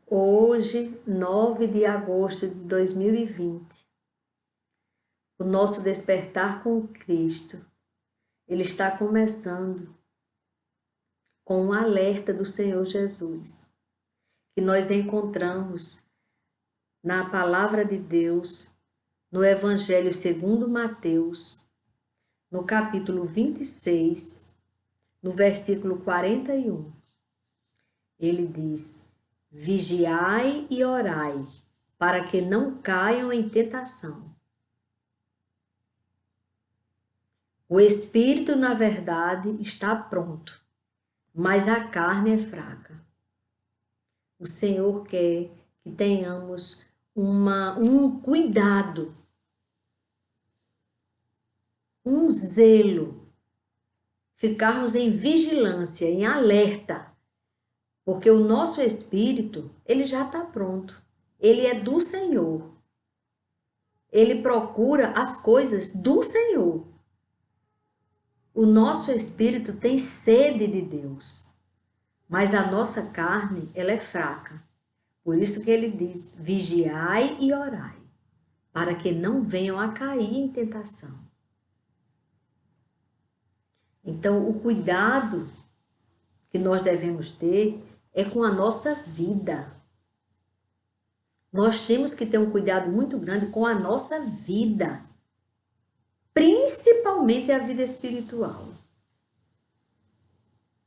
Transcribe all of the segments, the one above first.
Hoje, 9 de agosto de 2020, o nosso despertar com Cristo, ele está começando com um alerta do Senhor Jesus, que nós encontramos na palavra de Deus, no Evangelho segundo Mateus, no capítulo 26, no versículo 41. Ele diz: vigiai e orai, para que não caiam em tentação. O espírito, na verdade, está pronto, mas a carne é fraca. O Senhor quer que tenhamos um cuidado, um zelo, ficarmos em vigilância, em alerta, porque o nosso espírito, ele já está pronto. Ele é do Senhor. Ele procura as coisas do Senhor. O nosso espírito tem sede de Deus, mas a nossa carne, ela é fraca. Por isso que ele diz: vigiai e orai, para que não venham a cair em tentação. Então, o cuidado que nós devemos ter é com a nossa vida. Nós temos que ter um cuidado muito grande com a nossa vida, principalmente a vida espiritual.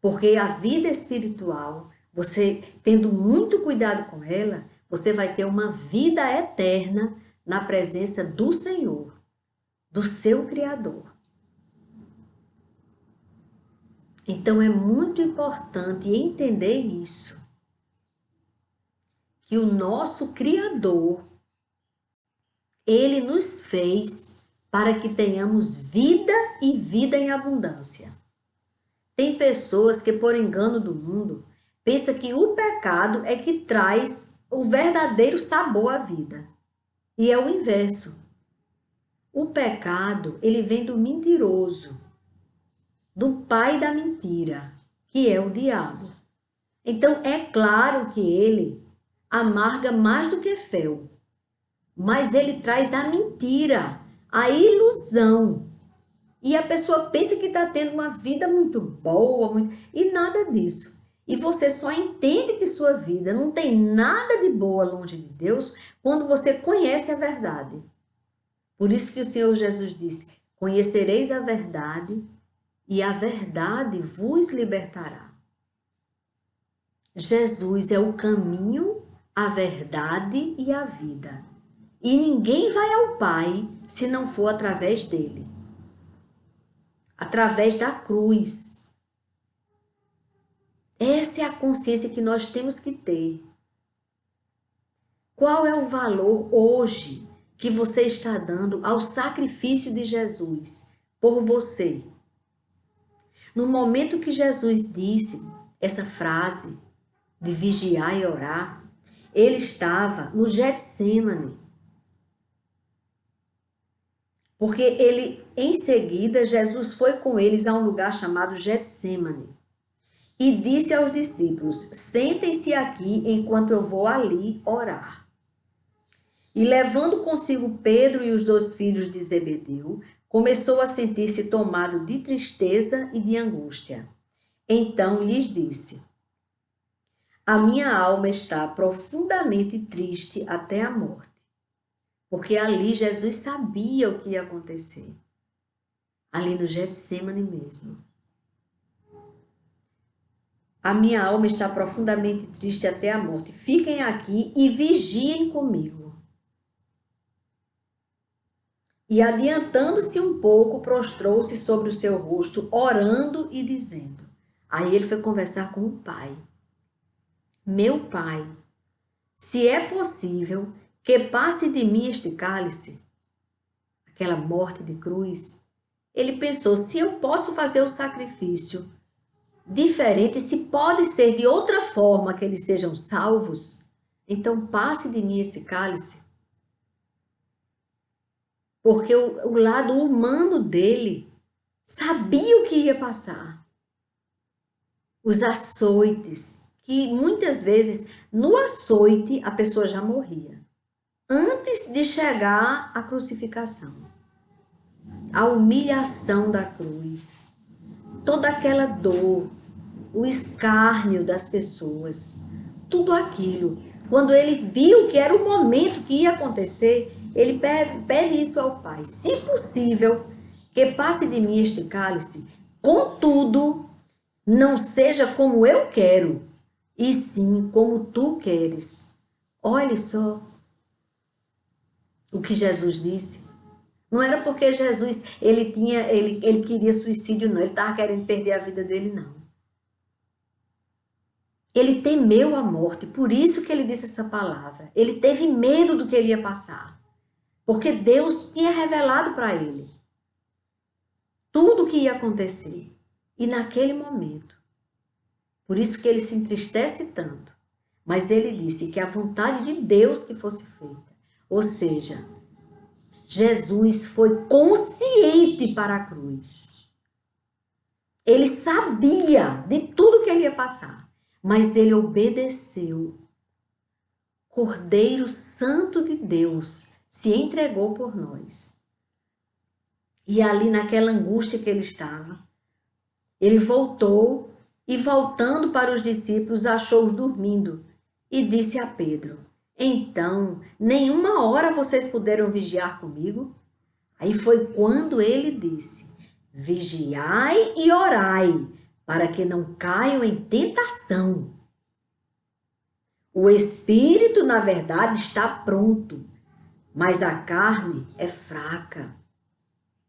Porque a vida espiritual, você tendo muito cuidado com ela, você vai ter uma vida eterna na presença do Senhor, do seu Criador. Então é muito importante entender isso, que o nosso Criador, ele nos fez para que tenhamos vida e vida em abundância. Tem pessoas que, por engano do mundo, pensam que o pecado é que traz o verdadeiro sabor à vida. E é o inverso. O pecado, ele vem do mentiroso, do pai da mentira, que é o diabo. Então, é claro que ele amarga mais do que fel, mas ele traz a mentira, a ilusão. E a pessoa pensa que está tendo uma vida muito boa, e nada disso. E você só entende que sua vida não tem nada de boa longe de Deus quando você conhece a verdade. Por isso que o Senhor Jesus disse: conhecereis a verdade e a verdade vos libertará. Jesus é o caminho, a verdade e a vida. E ninguém vai ao Pai se não for através dele. Através da cruz. Essa é a consciência que nós temos que ter. Qual é o valor hoje que você está dando ao sacrifício de Jesus por você? No momento que Jesus disse essa frase de vigiar e orar, ele estava no Getsêmani. Porque em seguida, Jesus foi com eles a um lugar chamado Getsêmani e disse aos discípulos: sentem-se aqui enquanto eu vou ali orar. E levando consigo Pedro e os 2 filhos de Zebedeu, começou a sentir-se tomado de tristeza e de angústia. Então lhes disse: a minha alma está profundamente triste até a morte. Porque ali Jesus sabia o que ia acontecer. Ali no Getsêmani mesmo. A minha alma está profundamente triste até a morte. Fiquem aqui e vigiem comigo. E adiantando-se um pouco, prostrou-se sobre o seu rosto, orando e dizendo. Aí ele foi conversar com o Pai. Meu Pai, se é possível, que passe de mim este cálice, aquela morte de cruz. Ele pensou: se eu posso fazer o sacrifício diferente, se pode ser de outra forma que eles sejam salvos, então passe de mim esse cálice. Porque o lado humano dele sabia o que ia passar. Os açoites, que muitas vezes no açoite a pessoa já morria. Antes de chegar à crucificação, a humilhação da cruz, toda aquela dor, o escárnio das pessoas, tudo aquilo. Quando ele viu que era o momento que ia acontecer, ele pede isso ao Pai. Se possível, que passe de mim este cálice, contudo, não seja como eu quero, e sim como tu queres. Olhe só o que Jesus disse. Não era porque Jesus ele queria suicídio, não. Ele estava querendo perder a vida dele, não. Ele temeu a morte, por isso que ele disse essa palavra. Ele teve medo do que ele ia passar, porque Deus tinha revelado para ele tudo o que ia acontecer. E naquele momento, por isso que ele se entristece tanto, mas ele disse que a vontade de Deus que fosse feita. Ou seja, Jesus foi consciente para a cruz. Ele sabia de tudo que ele ia passar, mas ele obedeceu. Cordeiro Santo de Deus se entregou por nós. E ali naquela angústia que ele estava, ele voltou e voltando para os discípulos achou-os dormindo e disse a Pedro: então, nenhuma hora vocês puderam vigiar comigo? Aí foi quando ele disse: vigiai e orai, para que não caiam em tentação. O espírito, na verdade, está pronto, mas a carne é fraca.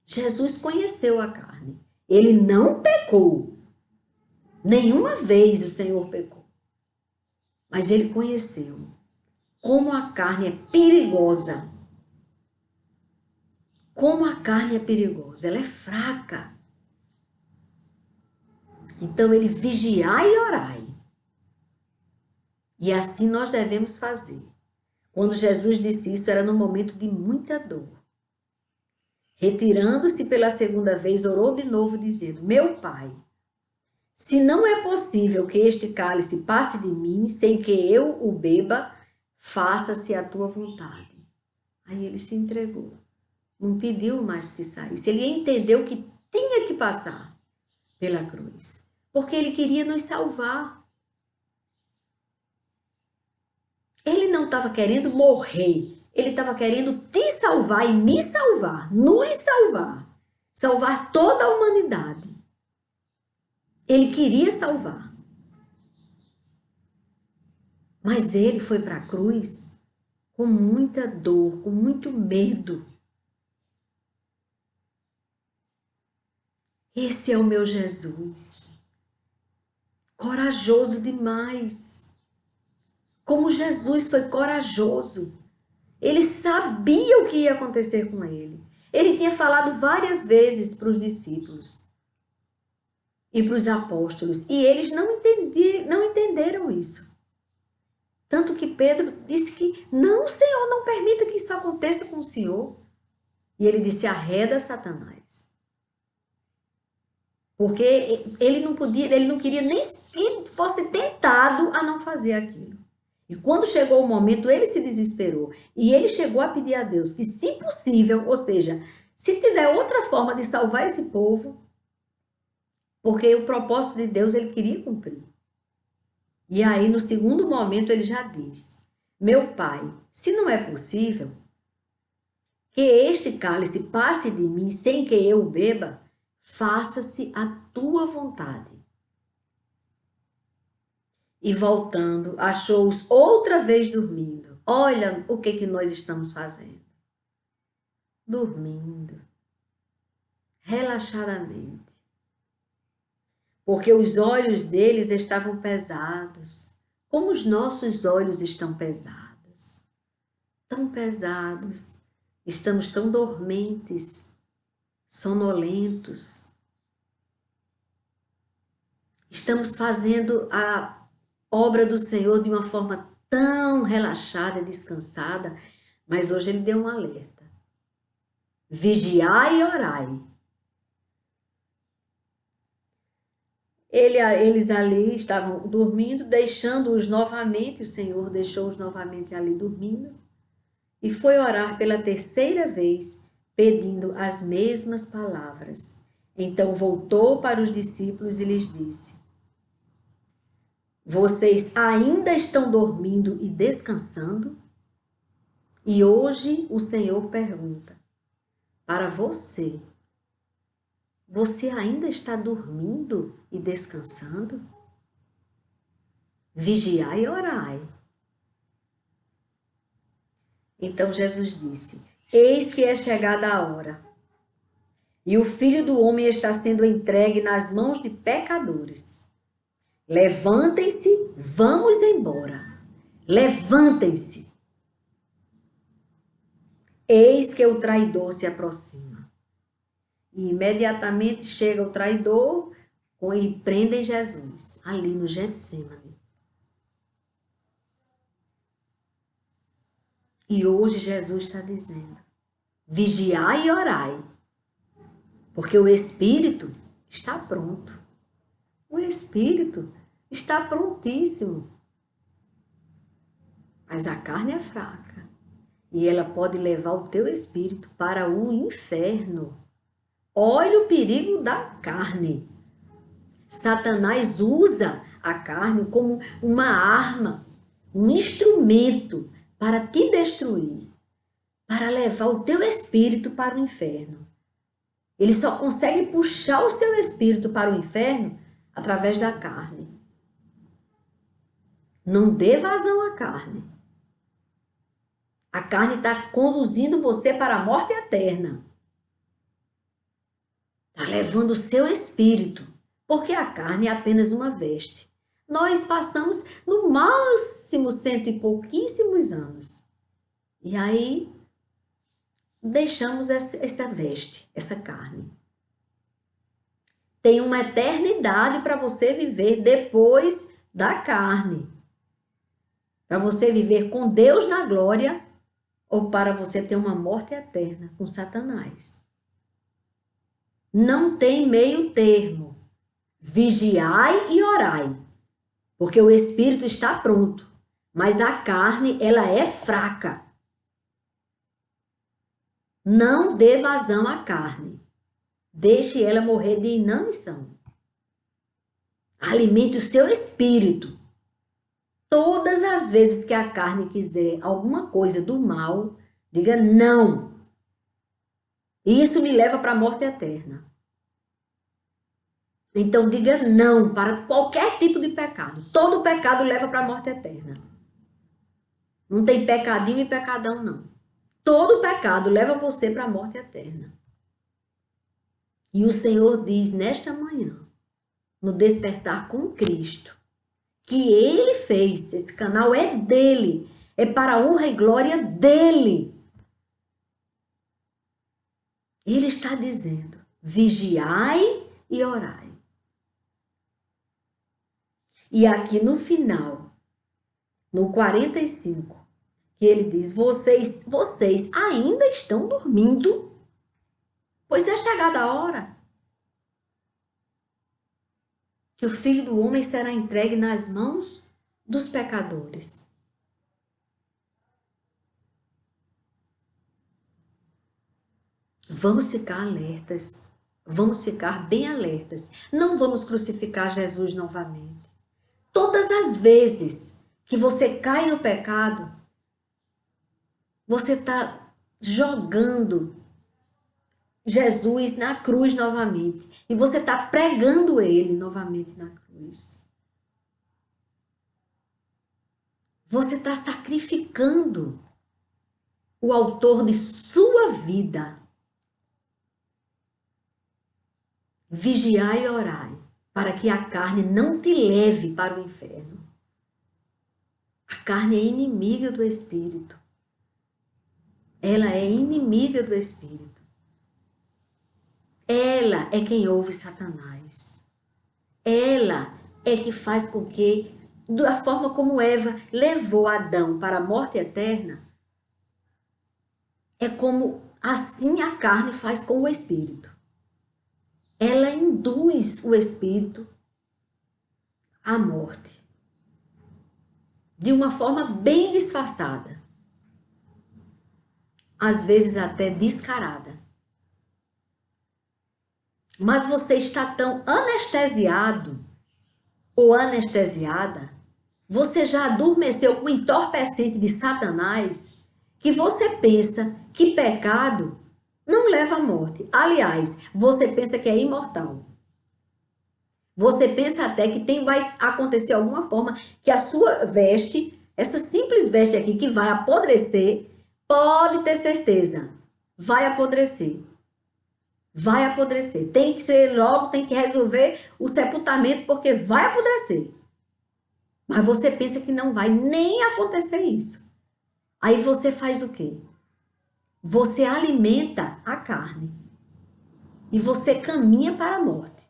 Jesus conheceu a carne. Ele não pecou. Nenhuma vez o Senhor pecou. Mas ele conheceu como a carne é perigosa. Como a carne é perigosa. Ela é fraca. Então ele vigiai e orai. E assim nós devemos fazer. Quando Jesus disse isso, era num momento de muita dor. Retirando-se pela segunda vez, orou de novo, dizendo: meu Pai, se não é possível que este cálice passe de mim, sem que eu o beba, faça-se a tua vontade. Aí ele se entregou. Não pediu mais que saísse. Ele entendeu que tinha que passar pela cruz. Porque ele queria nos salvar. Ele não estava querendo morrer. Ele estava querendo te salvar e me salvar. Nos salvar. Salvar toda a humanidade. Ele queria salvar. Mas ele foi para a cruz com muita dor, com muito medo. Esse é o meu Jesus. Corajoso demais. Como Jesus foi corajoso. Ele sabia o que ia acontecer com ele. Ele tinha falado várias vezes para os discípulos e para os apóstolos. E eles não entenderam isso. Tanto que Pedro disse que, não, Senhor, não permita que isso aconteça com o Senhor. E ele disse: arreda Satanás. Porque ele não queria nem que fosse tentado a não fazer aquilo. E quando chegou o momento, ele se desesperou. E ele chegou a pedir a Deus que, se possível, ou seja, se tiver outra forma de salvar esse povo, porque o propósito de Deus ele queria cumprir. E aí, no segundo momento, ele já diz: meu Pai, se não é possível que este cálice passe de mim sem que eu o beba, faça-se a tua vontade. E voltando, achou-os outra vez dormindo. Olha o que nós estamos fazendo. Dormindo. Relaxadamente. Porque os olhos deles estavam pesados. Como os nossos olhos estão pesados. Tão pesados. Estamos tão dormentes. Sonolentos. Estamos fazendo a obra do Senhor de uma forma tão relaxada e descansada, mas hoje ele deu um alerta. Vigiai e orai. Eles ali estavam dormindo, deixando-os novamente, o Senhor deixou-os novamente ali dormindo, e foi orar pela terceira vez, pedindo as mesmas palavras. Então voltou para os discípulos e lhes disse: Vocês ainda estão dormindo e descansando? E hoje o Senhor pergunta para você: você ainda está dormindo e descansando? Vigiai e orai. Então Jesus disse: Eis que é chegada a hora, e o Filho do Homem está sendo entregue nas mãos de pecadores. Levantem-se, vamos embora. Levantem-se. Eis que o traidor se aproxima. E imediatamente chega o traidor e prendem Jesus, ali no Getsêmani. E hoje Jesus está dizendo: vigiai e orai, porque o Espírito está pronto. O Espírito está prontíssimo. Mas a carne é fraca. E ela pode levar o teu espírito para o inferno. Olha o perigo da carne. Satanás usa a carne como uma arma, um instrumento para te destruir, para levar o teu espírito para o inferno. Ele só consegue puxar o seu espírito para o inferno através da carne. Não dê vazão à carne. A carne está conduzindo você para a morte eterna. Está levando o seu espírito, porque a carne é apenas uma veste. Nós passamos no máximo 100 e pouquíssimos anos. E aí deixamos essa veste, essa carne. Tem uma eternidade para você viver depois da carne. Para você viver com Deus na glória ou para você ter uma morte eterna com Satanás. Não tem meio termo. Vigiai e orai, porque o espírito está pronto, mas a carne, ela é fraca. Não dê vazão à carne. Deixe ela morrer de inanição. Alimente o seu espírito. Todas as vezes que a carne quiser alguma coisa do mal, diga não. Isso me leva para a morte eterna. Então diga não para qualquer tipo de pecado. Todo pecado leva para a morte eterna. Não tem pecadinho e pecadão, não. Todo pecado leva você para a morte eterna. E o Senhor diz nesta manhã, no Despertar com Cristo, que Ele fez, esse canal é dele, é para a honra e glória dele. Ele está dizendo, vigiai e orai. E aqui no final, no 45, que ele diz, vocês ainda estão dormindo, pois é chegada a hora que o Filho do Homem será entregue nas mãos dos pecadores. Vamos ficar alertas, vamos ficar bem alertas. Não vamos crucificar Jesus novamente. Todas as vezes que você cai no pecado, você está jogando Jesus na cruz novamente. E você está pregando ele novamente na cruz. Você está sacrificando o autor de sua vida. Vigiai e orai, para que a carne não te leve para o inferno. A carne é inimiga do Espírito. Ela é inimiga do Espírito. Ela é quem ouve Satanás. Ela é que faz com que, da forma como Eva levou Adão para a morte eterna, é como assim a carne faz com o Espírito. Ela induz o Espírito a morte de uma forma bem disfarçada, às vezes até descarada. Mas você está tão anestesiado ou anestesiada, você já adormeceu com o entorpecente de Satanás, que você pensa que pecado não leva à morte. Aliás, você pensa que é imortal. Você pensa até que vai acontecer alguma forma que a sua veste, essa simples veste aqui que vai apodrecer, pode ter certeza, vai apodrecer. Vai apodrecer. Tem que ser logo, tem que resolver o sepultamento, porque vai apodrecer. Mas você pensa que não vai nem acontecer isso. Aí você faz o quê? Você alimenta a carne. E você caminha para a morte.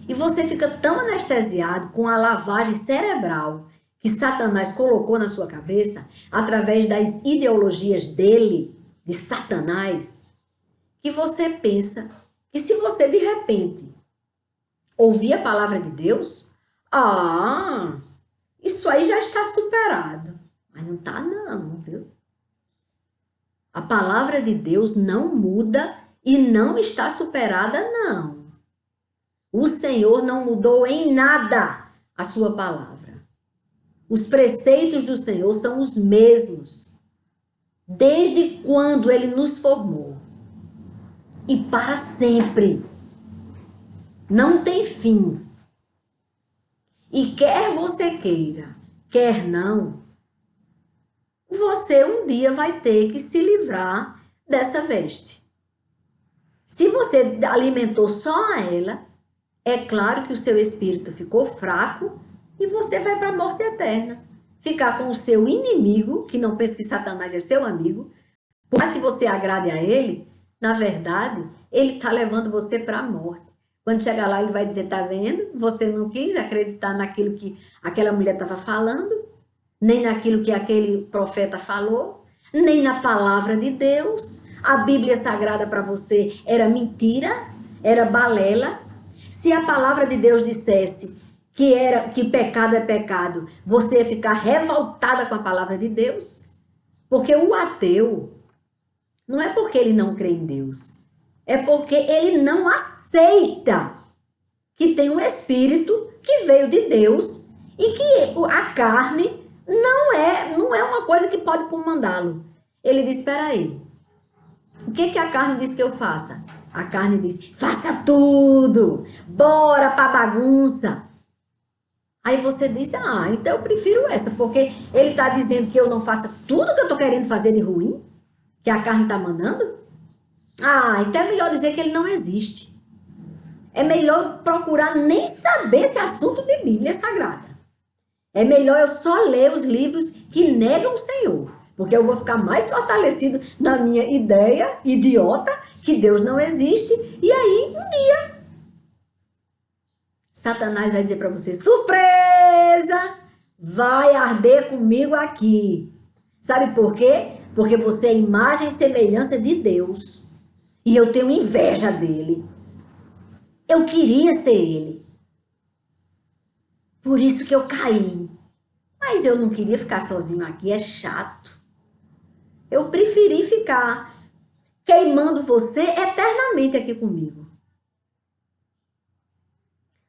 E você fica tão anestesiado com a lavagem cerebral que Satanás colocou na sua cabeça, através das ideologias dele, de Satanás, que você pensa que se você de repente ouvir a palavra de Deus, isso aí já está superado. Mas não está não, viu? A palavra de Deus não muda e não está superada, não. O Senhor não mudou em nada a sua palavra. Os preceitos do Senhor são os mesmos, desde quando Ele nos formou. E para sempre. Não tem fim. E quer você queira, quer não, você um dia vai ter que se livrar dessa veste. Se você alimentou só a ela, é claro que o seu espírito ficou fraco e você vai para a morte eterna. Ficar com o seu inimigo, que não pensa que Satanás é seu amigo, por mais que você agrade a ele, na verdade, ele está levando você para a morte. Quando chegar lá, ele vai dizer, tá vendo? Você não quis acreditar naquilo que aquela mulher estava falando, nem naquilo que aquele profeta falou, nem na palavra de Deus. A Bíblia Sagrada para você era mentira, era balela. Se a palavra de Deus dissesse que pecado é pecado, você ia ficar revoltada com a palavra de Deus. Porque o ateu, não é porque ele não crê em Deus, é porque ele não aceita que tem um espírito que veio de Deus e que a carne não é uma coisa que pode comandá-lo. Ele diz, espera aí, o que a carne diz que eu faça? A carne diz, faça tudo, bora pra bagunça. Aí você diz, então eu prefiro essa, porque ele está dizendo que eu não faça tudo que eu estou querendo fazer de ruim, que a carne está mandando. Então é melhor dizer que ele não existe. É melhor procurar nem saber esse assunto de Bíblia Sagrada. É melhor eu só ler os livros que negam o Senhor, porque eu vou ficar mais fortalecido na minha ideia idiota que Deus não existe, e aí um dia Satanás vai dizer para você, surpresa, vai arder comigo aqui. Sabe por quê? Porque você é imagem e semelhança de Deus. E eu tenho inveja dele. Eu queria ser ele. Por isso que eu caí. Mas eu não queria ficar sozinho aqui, é chato. Eu preferi ficar queimando você eternamente aqui comigo.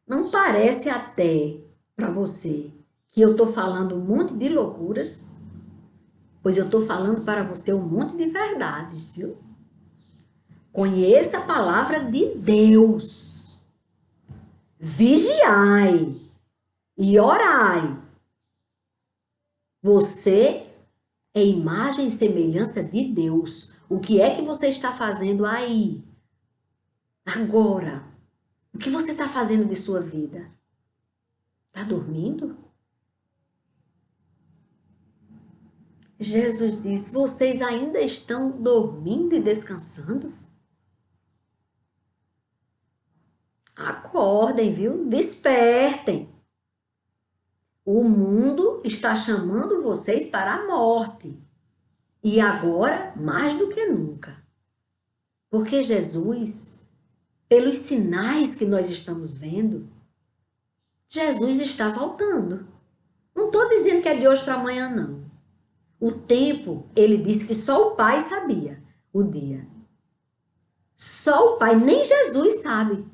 Não parece até para você que eu estou falando um monte de loucuras? Pois eu estou falando para você um monte de verdades, viu? Conheça a palavra de Deus. Vigiai e orai. Você é imagem e semelhança de Deus. O que é que você está fazendo aí? Agora. O que você está fazendo de sua vida? Está dormindo? Jesus diz, vocês ainda estão dormindo e descansando? Acordem, viu? Despertem. O mundo está chamando vocês para a morte. E agora, mais do que nunca. Porque Jesus, pelos sinais que nós estamos vendo, Jesus está voltando. Não estou dizendo que é de hoje para amanhã, não. O tempo, ele disse que só o Pai sabia o dia. Só o Pai, nem Jesus sabe.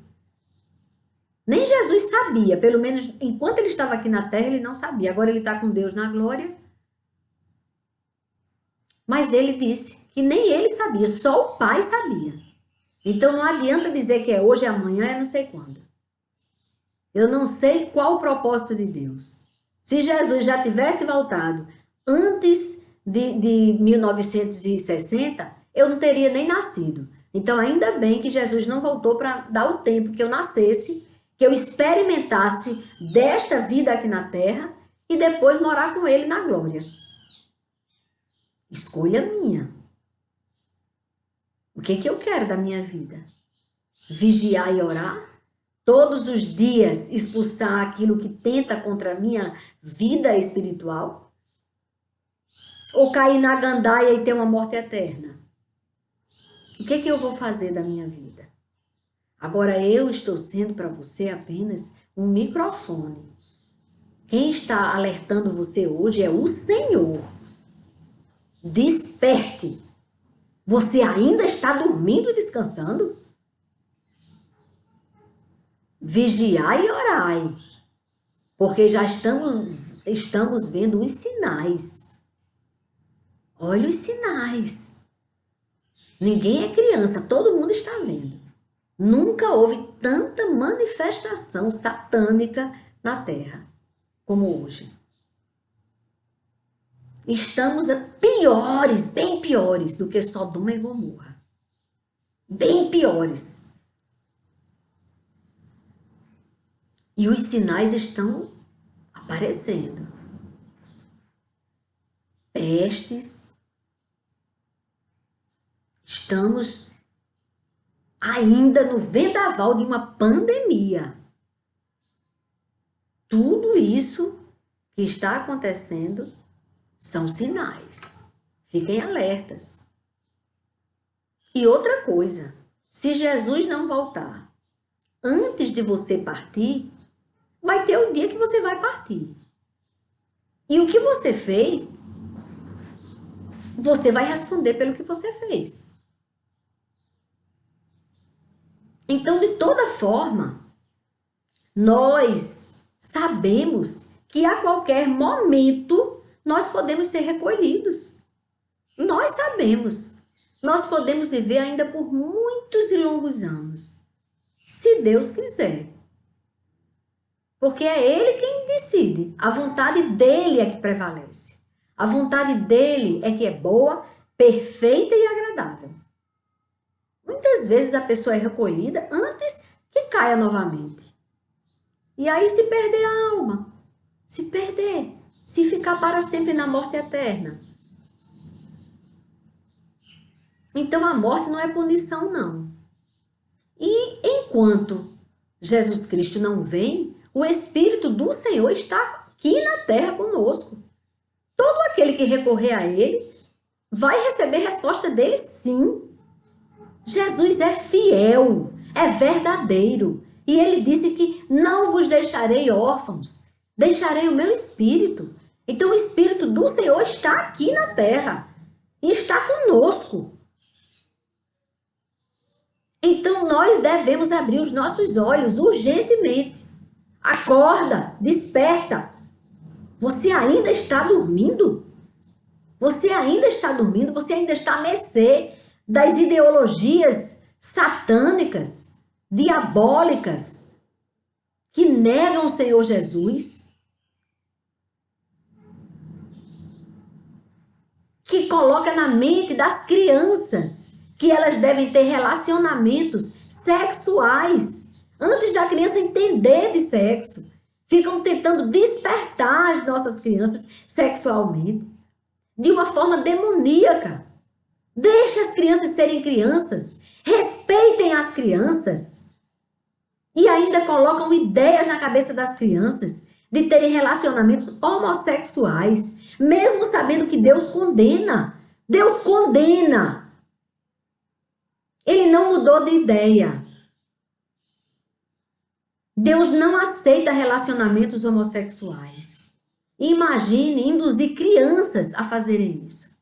Nem Jesus sabia, pelo menos enquanto ele estava aqui na terra, ele não sabia. Agora ele está com Deus na glória. Mas ele disse que nem ele sabia, só o Pai sabia. Então não adianta dizer que é hoje, é amanhã, é não sei quando. Eu não sei qual o propósito de Deus. Se Jesus já tivesse voltado antes de 1960, eu não teria nem nascido. Então ainda bem que Jesus não voltou para dar o tempo que eu nascesse, que eu experimentasse desta vida aqui na terra e depois morar com ele na glória. Escolha minha. O que eu quero da minha vida? Vigiar e orar? Todos os dias expulsar aquilo que tenta contra a minha vida espiritual? Ou cair na gandaia e ter uma morte eterna? O que eu vou fazer da minha vida? Agora eu estou sendo para você apenas um microfone. Quem está alertando você hoje é o Senhor. Desperte. Você ainda está dormindo e descansando? Vigiai e orai, porque já estamos vendo os sinais. Olha os sinais. Ninguém é criança, todo mundo está vendo. Nunca houve tanta manifestação satânica na terra como hoje. Estamos piores, bem piores do que Sodoma e Gomorra. Bem piores. E os sinais estão aparecendo. Pestes. Estamos ainda no vendaval de uma pandemia. Tudo isso que está acontecendo são sinais. Fiquem alertas. E outra coisa, se Jesus não voltar antes de você partir, vai ter o dia que você vai partir. E o que você fez, você vai responder pelo que você fez. Então, de toda forma, nós sabemos que a qualquer momento nós podemos ser recolhidos. Nós sabemos. Nós podemos viver ainda por muitos e longos anos, se Deus quiser. Porque é Ele quem decide. A vontade dEle é que prevalece. A vontade dEle é que é boa, perfeita e agradável. Muitas vezes a pessoa é recolhida antes que caia novamente. E aí se perder a alma, se ficar para sempre na morte eterna. Então a morte não é punição, não. E enquanto Jesus Cristo não vem, o Espírito do Senhor está aqui na terra conosco. Todo aquele que recorrer a Ele vai receber resposta dele, sim. Jesus é fiel, é verdadeiro. E Ele disse que não vos deixarei órfãos, deixarei o meu Espírito. Então o Espírito do Senhor está aqui na terra e está conosco. Então nós devemos abrir os nossos olhos urgentemente. Acorda, desperta. Você ainda está dormindo? Você ainda está dormindo? Você ainda está à mercê das ideologias satânicas, diabólicas, que negam o Senhor Jesus? Que coloca na mente das crianças que elas devem ter relacionamentos sexuais antes da criança entender de sexo. Ficam tentando despertar as nossas crianças sexualmente de uma forma demoníaca. Deixe as crianças serem crianças. Respeitem as crianças. E ainda colocam ideias na cabeça das crianças de terem relacionamentos homossexuais, mesmo sabendo que Deus condena. Deus condena. Ele não mudou de ideia. Deus não aceita relacionamentos homossexuais. Imagine induzir crianças a fazerem isso.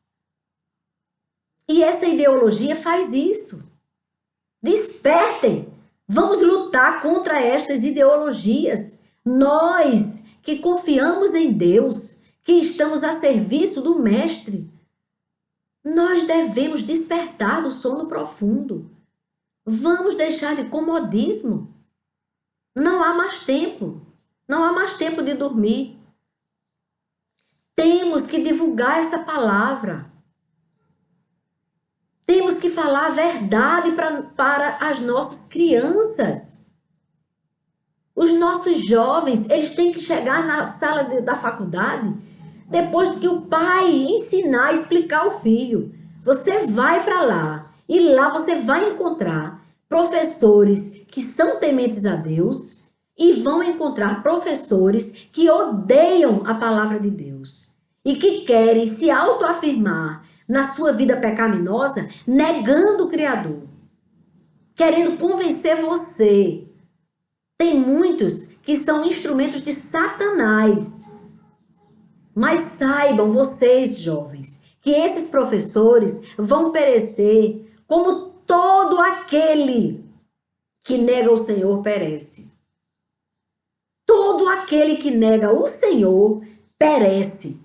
E essa ideologia faz isso. Despertem! Vamos lutar contra estas ideologias. Nós que confiamos em Deus, que estamos a serviço do Mestre, nós devemos despertar do sono profundo. Vamos deixar de comodismo. Não há mais tempo. Não há mais tempo de dormir. Temos que divulgar essa palavra. Temos que falar a verdade para as nossas crianças. Os nossos jovens, eles têm que chegar na sala da faculdade depois que o pai ensinar, explicar ao filho. Você vai para lá e lá você vai encontrar professores que são tementes a Deus e vão encontrar professores que odeiam a palavra de Deus e que querem se autoafirmar na sua vida pecaminosa, negando o Criador, querendo convencer você. Tem muitos que são instrumentos de Satanás. Mas saibam vocês, jovens, que esses professores vão perecer como todo aquele que nega o Senhor perece. Todo aquele que nega o Senhor perece.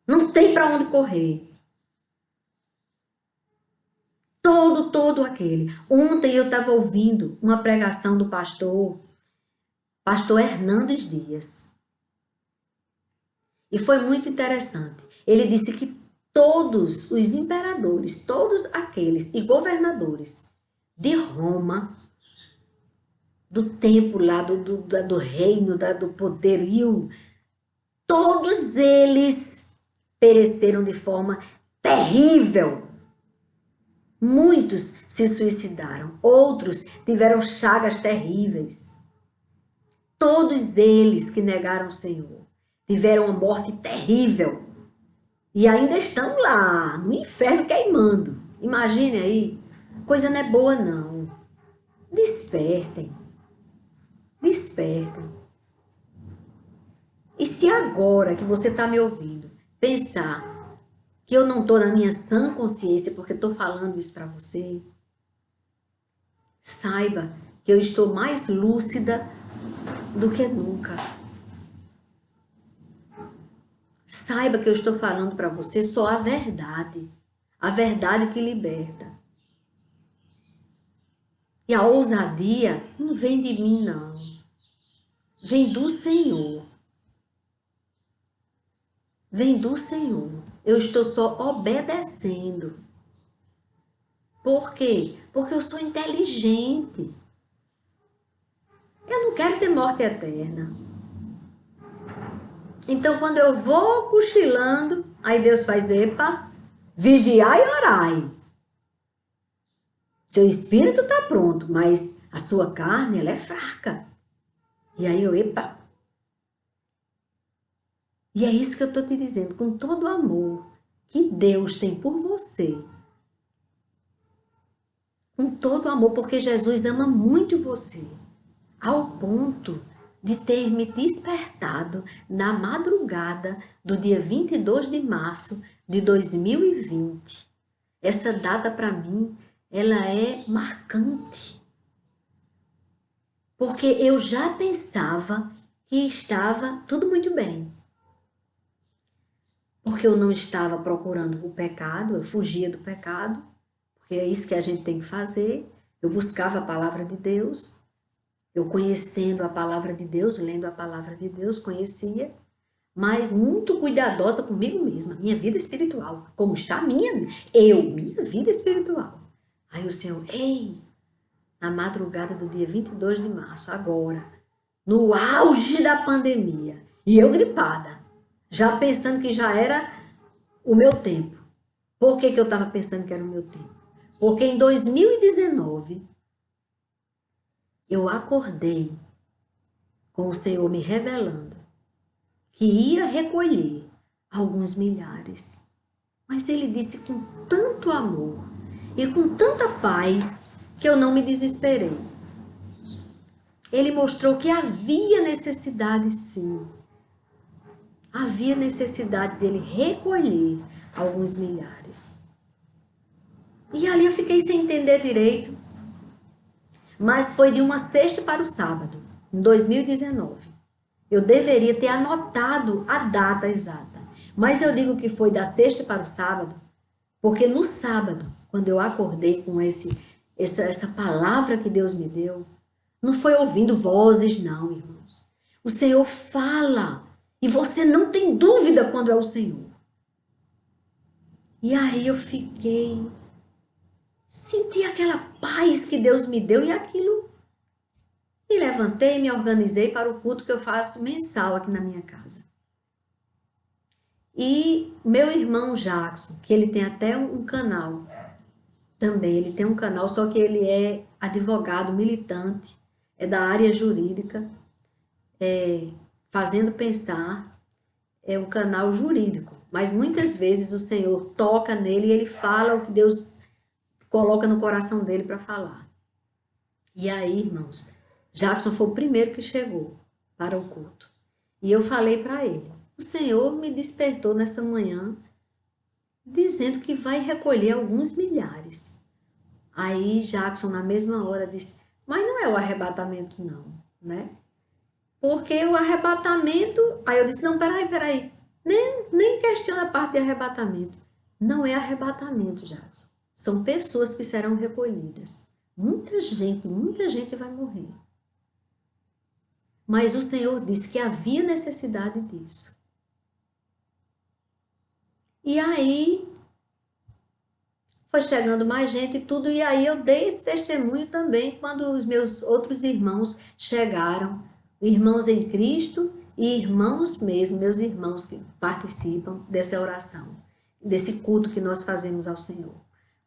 Não tem para onde correr. Todo aquele. Ontem eu estava ouvindo uma pregação do pastor Hernandes Dias. E foi muito interessante. Ele disse que todos os imperadores, todos aqueles e governadores de Roma, do tempo lá, do reino, do poderio, todos eles pereceram de forma terrível. Muitos se suicidaram, outros tiveram chagas terríveis. Todos eles que negaram o Senhor tiveram uma morte terrível e ainda estão lá no inferno queimando. Imagine aí, coisa não é boa não. Despertem, despertem. E se agora que você está me ouvindo pensar que eu não estou na minha sã consciência porque estou falando isso para você, saiba que eu estou mais lúcida do que nunca. Saiba que eu estou falando para você só a verdade que liberta. E a ousadia não vem de mim, não. Vem do Senhor. Vem do Senhor. Eu estou só obedecendo. Por quê? Porque eu sou inteligente. Eu não quero ter morte eterna. Então, quando eu vou cochilando, aí Deus faz, epa, vigiai e orai. Seu espírito está pronto, mas a sua carne, ela é fraca. E aí eu, epa. E é isso que eu estou te dizendo, com todo o amor que Deus tem por você. Com todo o amor, porque Jesus ama muito você. Ao ponto de ter me despertado na madrugada do dia 22 de março de 2020. Essa data para mim, ela é marcante. Porque eu já pensava que estava tudo muito bem. Porque eu não estava procurando o pecado, eu fugia do pecado, porque é isso que a gente tem que fazer. Eu buscava a palavra de Deus. Eu conhecendo a palavra de Deus, lendo a palavra de Deus, conhecia, mas muito cuidadosa comigo mesma, minha vida espiritual, como está minha vida espiritual. Aí o Senhor, ei, na madrugada do dia 22 de março, agora, no auge da pandemia, e eu gripada, já pensando que já era o meu tempo. Por que eu estava pensando que era o meu tempo? Porque em 2019, eu acordei com o Senhor me revelando que ia recolher alguns milhares. Mas Ele disse com tanto amor e com tanta paz que eu não me desesperei. Ele mostrou que havia necessidade, sim. Havia necessidade dele recolher alguns milhares. E ali eu fiquei sem entender direito. Mas foi de uma sexta para o sábado, em 2019. Eu deveria ter anotado a data exata. Mas eu digo que foi da sexta para o sábado, porque no sábado, quando eu acordei com essa palavra que Deus me deu, não foi ouvindo vozes, não, irmãos. O Senhor fala e você não tem dúvida quando é o Senhor. E aí eu senti aquela paz que Deus me deu e aquilo. Me levantei, me organizei para o culto que eu faço mensal aqui na minha casa. E meu irmão Jackson, que ele tem até um canal, também ele tem um canal, só que ele é advogado, militante, é da área jurídica, Fazendo Pensar, é um canal jurídico, mas muitas vezes o Senhor toca nele e ele fala o que Deus coloca no coração dele para falar. E aí, irmãos, Jackson foi o primeiro que chegou para o culto. E eu falei para ele, o Senhor me despertou nessa manhã dizendo que vai recolher alguns milhares. Aí Jackson, na mesma hora, disse, mas não é o arrebatamento não, né? Porque o arrebatamento... Aí eu disse, não, peraí. Nem questiona a parte de arrebatamento. Não é arrebatamento, Jackson. São pessoas que serão recolhidas. Muita gente vai morrer. Mas o Senhor disse que havia necessidade disso. E aí, foi chegando mais gente e tudo, e aí eu dei esse testemunho também quando os meus outros irmãos chegaram, irmãos em Cristo e irmãos mesmo, meus irmãos que participam dessa oração, desse culto que nós fazemos ao Senhor,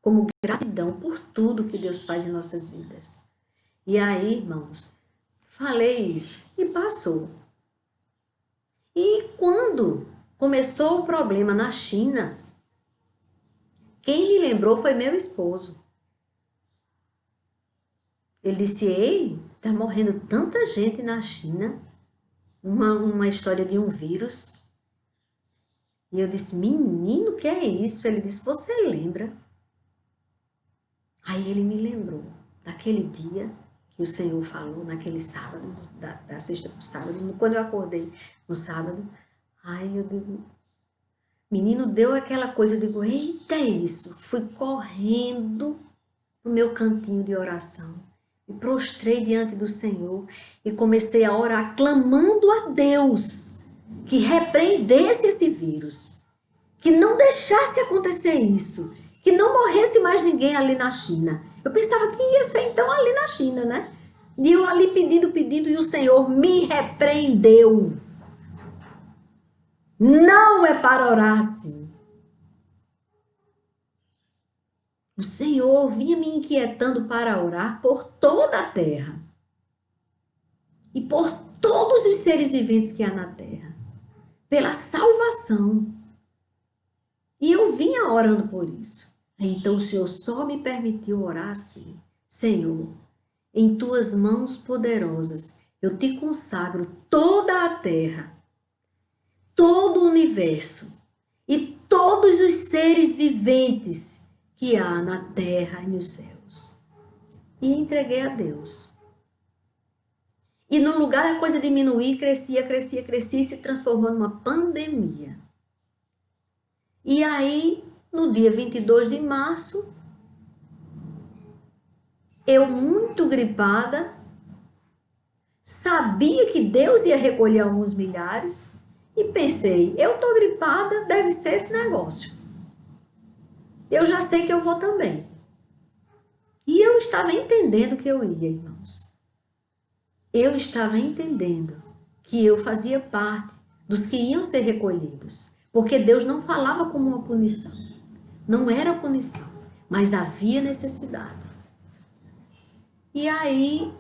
como gratidão por tudo que Deus faz em nossas vidas. E aí, irmãos, falei isso e passou. E quando começou o problema na China, quem me lembrou foi meu esposo. Ele disse, ei, tá morrendo tanta gente na China, uma história de um vírus. E eu disse, menino, o que é isso? Ele disse, você lembra? Aí ele me lembrou daquele dia que o Senhor falou, naquele sábado, da sexta para o sábado, quando eu acordei no sábado. Aí eu digo, menino, deu aquela coisa, eu digo, eita, é isso. Fui correndo pro meu cantinho de oração. Me prostrei diante do Senhor e comecei a orar, clamando a Deus que repreendesse esse vírus, que não deixasse acontecer isso, que não morresse mais ninguém ali na China. Eu pensava que ia ser então ali na China, né? E eu ali pedindo, e o Senhor me repreendeu. Não é para orar assim. O Senhor vinha me inquietando para orar por toda a terra e por todos os seres viventes que há na terra, pela salvação. E eu vinha orando por isso. Então o Senhor só me permitiu orar assim. Senhor, em tuas mãos poderosas, eu te consagro toda a terra, todo o universo e todos os seres viventes que há na terra e nos céus. E entreguei a Deus. E no lugar a coisa diminuir, crescia e se transformou numa pandemia. E aí, no dia 22 de março, eu muito gripada, sabia que Deus ia recolher alguns milhares e pensei, eu tô gripada, deve ser esse negócio. Eu já sei que eu vou também. E eu estava entendendo que eu ia, irmãos. Eu estava entendendo que eu fazia parte dos que iam ser recolhidos. Porque Deus não falava como uma punição. Não era punição, mas havia necessidade. E aí,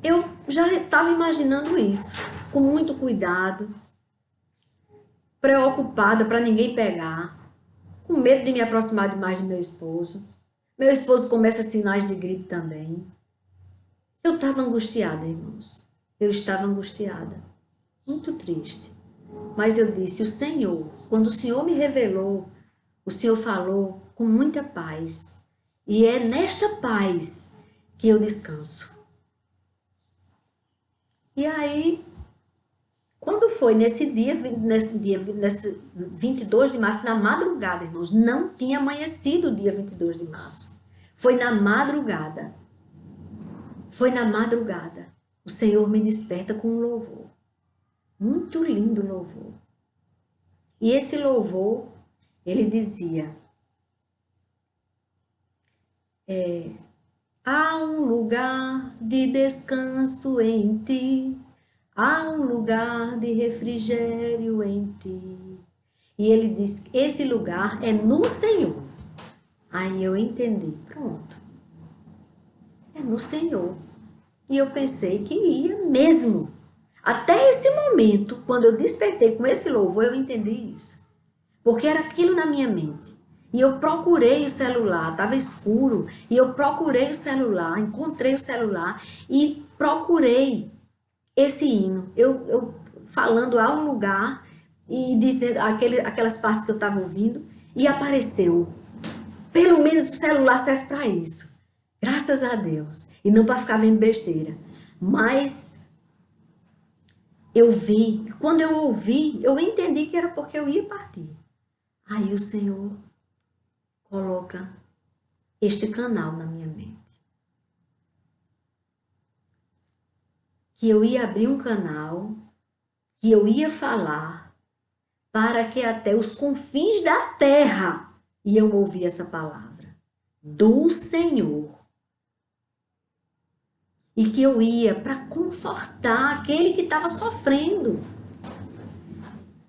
eu já estava imaginando isso, com muito cuidado, preocupada para ninguém pegar, com medo de me aproximar demais do meu esposo. Meu esposo começa sinais de gripe também. Eu estava angustiada, irmãos. Eu estava angustiada, muito triste. Mas eu disse, o Senhor, quando o Senhor me revelou, o Senhor falou com muita paz. E é nesta paz que eu descanso. E aí, quando foi nesse 22 de março, na madrugada, irmãos, não tinha amanhecido o dia 22 de março. Foi na madrugada. Foi na madrugada. O Senhor me desperta com um louvor. Muito lindo louvor. E esse louvor, ele dizia, há um lugar de descanso em ti, há um lugar de refrigério em ti. E ele diz, esse lugar é no Senhor. Aí eu entendi, pronto. É no Senhor. E eu pensei que ia mesmo. Até esse momento, quando eu despertei com esse louvor, eu entendi isso. Porque era aquilo na minha mente. E eu procurei o celular, estava escuro, e eu procurei o celular, encontrei o celular e procurei esse hino. Eu falando a um lugar e dizendo aquelas partes que eu estava ouvindo, e apareceu. Pelo menos o celular serve para isso. Graças a Deus. E não para ficar vendo besteira. Mas eu vi, quando eu ouvi, eu entendi que era porque eu ia partir. Aí o Senhor coloca este canal na minha mente. Que eu ia abrir um canal, que eu ia falar, para que até os confins da terra iam ouvir essa palavra do Senhor. E que eu ia para confortar aquele que estava sofrendo,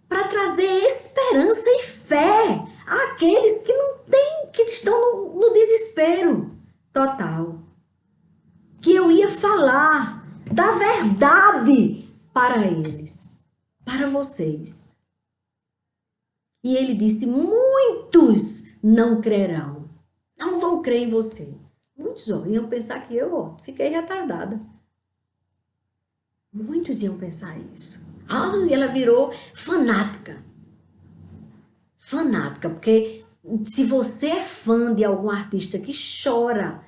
para trazer esperança e fé àqueles que não têm, que estão no desespero total. Que eu ia falar da verdade para eles, para vocês. E ele disse, muitos não crerão, não vão crer em você. Muitos iam pensar que eu fiquei retardada. Muitos iam pensar isso. E ela virou fanática. Fanática, porque se você é fã de algum artista que chora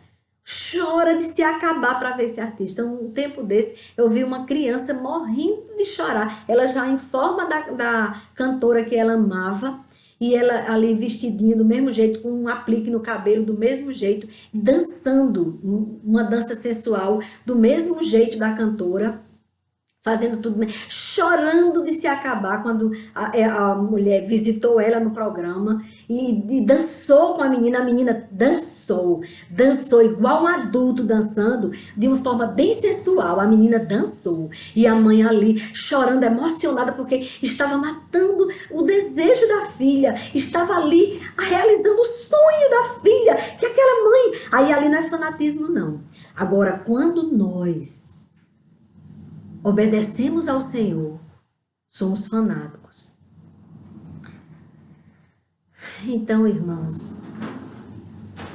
de se acabar para ver esse artista. Um tempo desse, eu vi uma criança morrendo de chorar. Ela já em forma da cantora que ela amava, e ela ali vestidinha do mesmo jeito, com um aplique no cabelo do mesmo jeito, dançando uma dança sensual do mesmo jeito da cantora, fazendo tudo, chorando de se acabar quando a mulher visitou ela no programa e dançou com a menina dançou igual um adulto dançando, de uma forma bem sensual. A menina dançou e a mãe ali chorando, emocionada, porque estava matando o desejo da filha, estava ali realizando o sonho da filha, que aquela mãe, aí ali não é fanatismo não. Agora, quando nós obedecemos ao Senhor, somos fanáticos. Então, irmãos,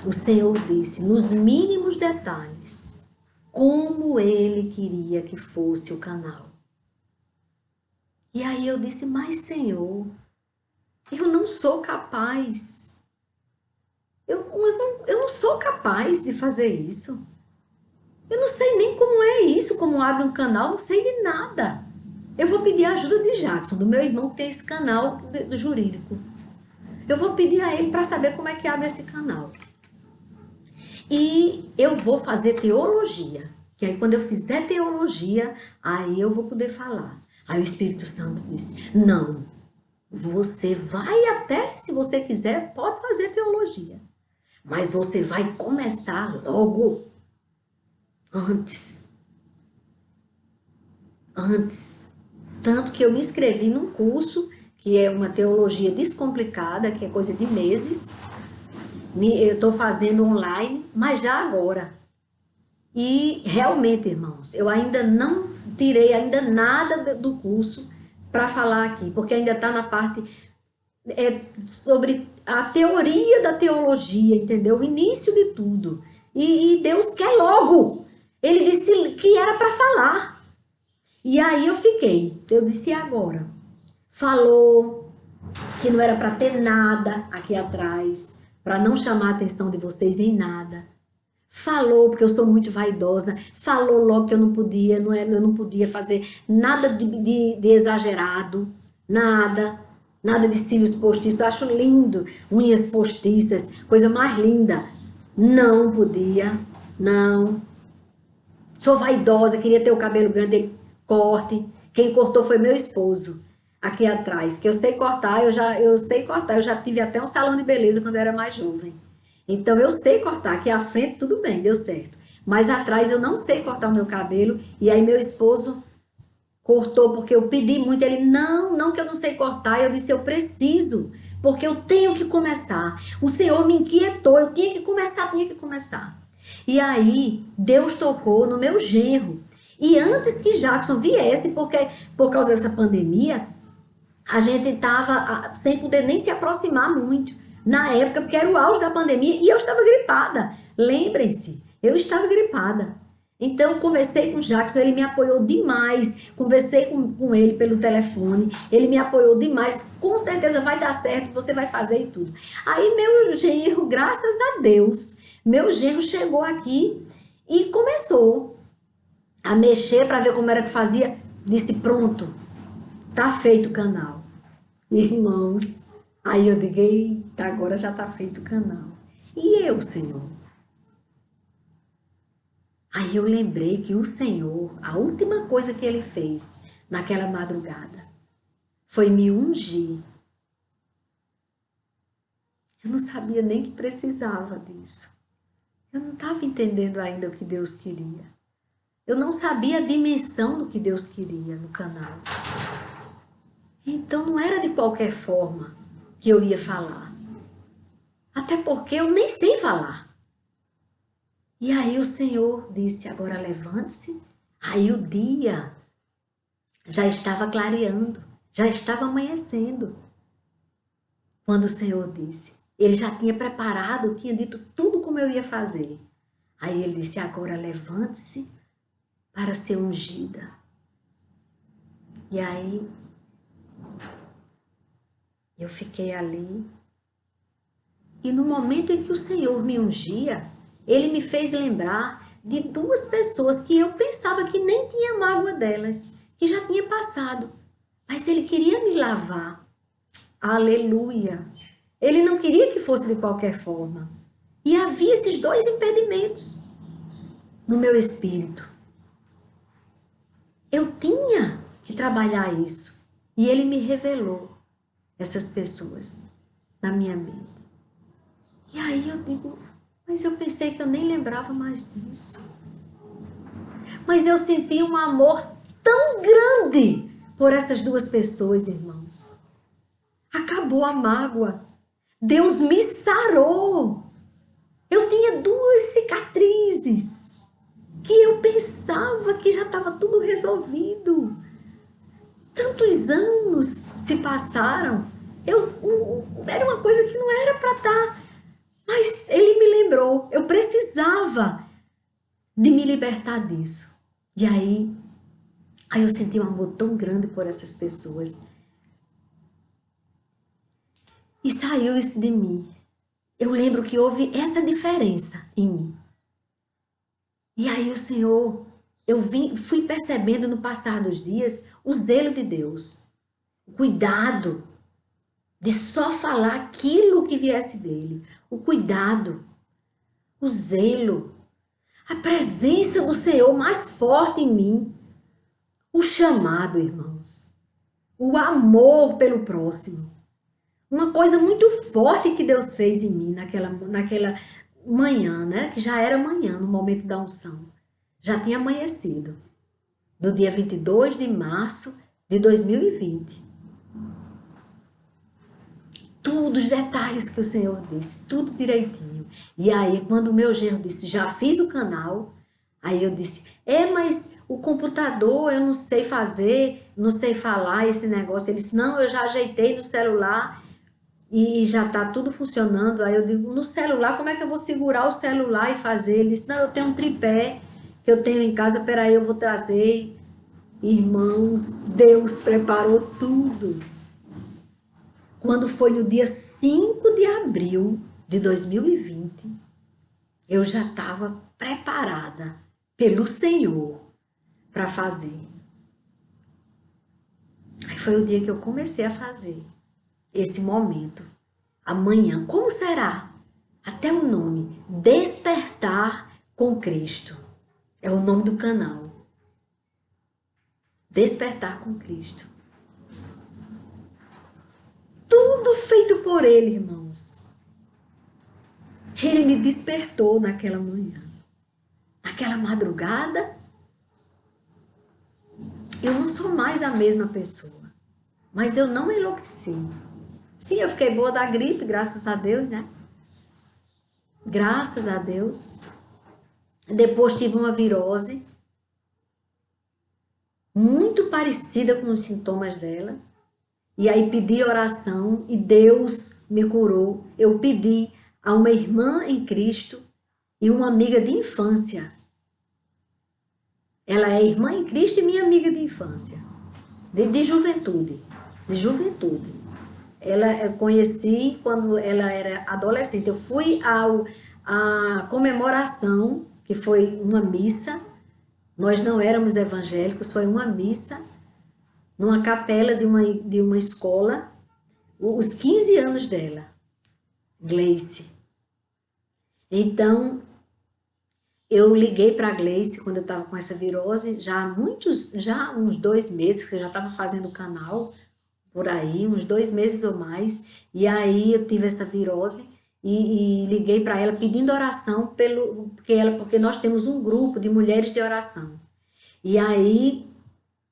o Senhor disse, nos mínimos detalhes, como Ele queria que fosse o canal. E aí eu disse, mas Senhor, eu não sou capaz. Eu não sou capaz de fazer isso. Eu não sei nem como é isso, como abre um canal, não sei de nada. Eu vou pedir a ajuda de Jackson, do meu irmão que tem esse canal do jurídico. Eu vou pedir a ele para saber como é que abre esse canal. E eu vou fazer teologia, que aí quando eu fizer teologia, aí eu vou poder falar. Aí o Espírito Santo disse, não, você vai até, se você quiser, pode fazer teologia. Mas você vai começar logo. Antes. Tanto que eu me inscrevi num curso, que é uma teologia descomplicada, que é coisa de meses. Eu estou fazendo online, mas já agora. E realmente, irmãos, eu ainda não tirei ainda nada do curso para falar aqui, porque ainda está na parte sobre a teoria da teologia, entendeu? O início de tudo. E Deus quer logo. Ele disse que era para falar. E aí eu disse, e agora? Falou que não era para ter nada aqui atrás, para não chamar a atenção de vocês em nada. Falou, porque eu sou muito vaidosa, falou logo que eu não podia, eu não podia fazer nada de exagerado, nada de cílios postiços, eu acho lindo, unhas postiças, coisa mais linda. Não podia, não. Sou vaidosa, queria ter o cabelo grande, corte. Quem cortou foi meu esposo, aqui atrás, que eu sei cortar, eu sei cortar, eu já tive até um salão de beleza quando eu era mais jovem. Então eu sei cortar, aqui à frente tudo bem, deu certo. Mas atrás eu não sei cortar o meu cabelo, e aí meu esposo cortou porque eu pedi muito, ele, não que eu não sei cortar, eu disse, eu preciso, porque eu tenho que começar. O Senhor me inquietou, eu tinha que começar. E aí Deus tocou no meu genro. E antes que Jackson viesse, porque por causa dessa pandemia, a gente estava sem poder nem se aproximar muito. Na época, porque era o auge da pandemia e eu estava gripada. Lembrem-se, eu estava gripada. Então, conversei com o Jackson, ele me apoiou demais. Conversei com ele pelo telefone, ele me apoiou demais. Com certeza vai dar certo, você vai fazer e tudo. Aí, meu genro, graças a Deus, meu genro chegou aqui e começou a mexer para ver como era que fazia. Disse, pronto, tá feito o canal. Irmãos, aí eu digo, eita, agora já tá feito o canal. E eu, Senhor? Aí eu lembrei que o Senhor, a última coisa que Ele fez naquela madrugada foi me ungir. Eu não sabia nem que precisava disso. Eu não estava entendendo ainda o que Deus queria. Eu não sabia a dimensão do que Deus queria no canal. Então não era de qualquer forma que eu ia falar. Até porque eu nem sei falar. E aí o Senhor disse, agora levante-se. Aí o dia já estava clareando, já estava amanhecendo. Quando o Senhor disse, Ele já tinha preparado, tinha dito tudo como eu ia fazer. Aí Ele disse, agora levante-se para ser ungida. E aí eu fiquei ali. E no momento em que o Senhor me ungia, Ele me fez lembrar de duas pessoas que eu pensava que nem tinha mágoa delas, que já tinha passado. Mas Ele queria me lavar. Aleluia! Ele não queria que fosse de qualquer forma. E havia esses dois impedimentos no meu espírito. Eu tinha que trabalhar isso. E Ele me revelou essas pessoas na minha mente. E aí eu digo, mas eu pensei que eu nem lembrava mais disso. Mas eu senti um amor tão grande por essas duas pessoas, irmãos. Acabou a mágoa. Deus me sarou. Eu tinha duas cicatrizes que eu pensava que já estava tudo resolvido. Tantos anos se passaram. Era uma coisa que não era para estar. Mas Ele me lembrou. Eu precisava de me libertar disso. E aí eu senti um amor tão grande por essas pessoas. E saiu isso de mim. Eu lembro que houve essa diferença em mim. E aí o Senhor, fui percebendo no passar dos dias o zelo de Deus. O cuidado de só falar aquilo que viesse dele. O cuidado, o zelo, a presença do Senhor mais forte em mim. O chamado, irmãos. O amor pelo próximo. Uma coisa muito forte que Deus fez em mim naquela manhã, né? Que já era manhã, no momento da unção. Já tinha amanhecido. Do dia 22 de março de 2020. Tudo, os detalhes que o Senhor disse, tudo direitinho. E aí, quando o meu genro disse, já fiz o canal, aí eu disse, mas o computador eu não sei fazer, não sei falar esse negócio. Ele disse, não, eu já ajeitei no celular e já tá tudo funcionando. Aí eu digo, no celular, como é que eu vou segurar o celular e fazer? Ele disse, não, eu tenho um tripé que eu tenho em casa, peraí, eu vou trazer. Irmãos, Deus preparou tudo. Quando foi no dia 5 de abril de 2020, eu já estava preparada pelo Senhor para fazer. Aí foi o dia que eu comecei a fazer esse momento. Amanhã, como será? Até o nome, Despertar com Cristo. É o nome do canal. Despertar com Cristo. Tudo feito por Ele, irmãos. Ele me despertou naquela manhã. Naquela madrugada, eu não sou mais a mesma pessoa. Mas eu não enlouqueci. Sim, eu fiquei boa da gripe, graças a Deus, né? Graças a Deus. Depois tive uma virose muito parecida com os sintomas dela. E aí pedi oração e Deus me curou. Eu pedi a uma irmã em Cristo e uma amiga de infância. Ela é irmã em Cristo e minha amiga de infância. De juventude. De juventude. Ela eu conheci quando ela era adolescente. Eu fui à comemoração, que foi uma missa. Nós não éramos evangélicos, foi uma missa numa capela de uma escola, os 15 anos dela, Gleice. Então, eu liguei para a Gleice quando eu estava com essa virose, já uns 2 meses, que eu já estava fazendo o canal, por aí, uns 2 meses ou mais, e eu tive essa virose, e liguei para ela pedindo oração, porque nós temos um grupo de mulheres de oração. E aí,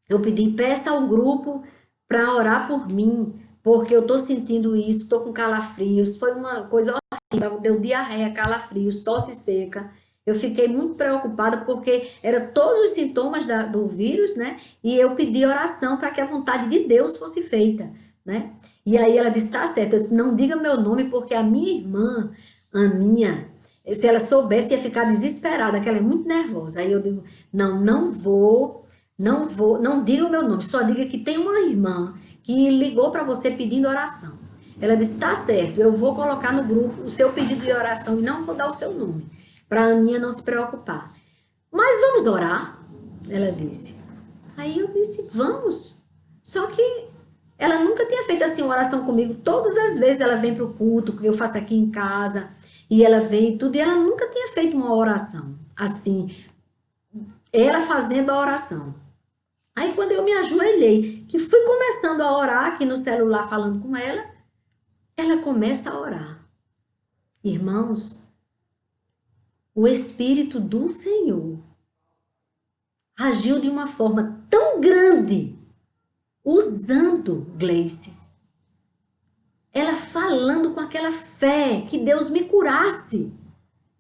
eu pedi, peça ao grupo para orar por mim, porque eu estou sentindo isso, estou com calafrios, foi uma coisa horrível, deu diarreia, calafrios, tosse seca. Eu fiquei muito preocupada porque eram todos os sintomas do vírus, né? E eu pedi oração para que a vontade de Deus fosse feita, né? E aí ela disse, tá certo, eu disse, não diga meu nome porque a minha irmã, Aninha, se ela soubesse ia ficar desesperada, que ela é muito nervosa. Aí eu digo, não vou, não diga o meu nome, só diga que tem uma irmã que ligou para você pedindo oração. Ela disse, tá certo, eu vou colocar no grupo o seu pedido de oração e não vou dar o seu nome, para a Aninha não se preocupar. Mas vamos orar, ela disse. Aí eu disse, vamos. Só que ela nunca tinha feito assim uma oração comigo. Todas as vezes ela vem para o culto, que eu faço aqui em casa, e ela vem e tudo, e ela nunca tinha feito uma oração assim, ela fazendo a oração. Aí quando eu me ajoelhei, que fui começando a orar aqui no celular falando com ela, ela começa a orar. Irmãos, o Espírito do Senhor agiu de uma forma tão grande, usando Gleice. Ela falando com aquela fé que Deus me curasse,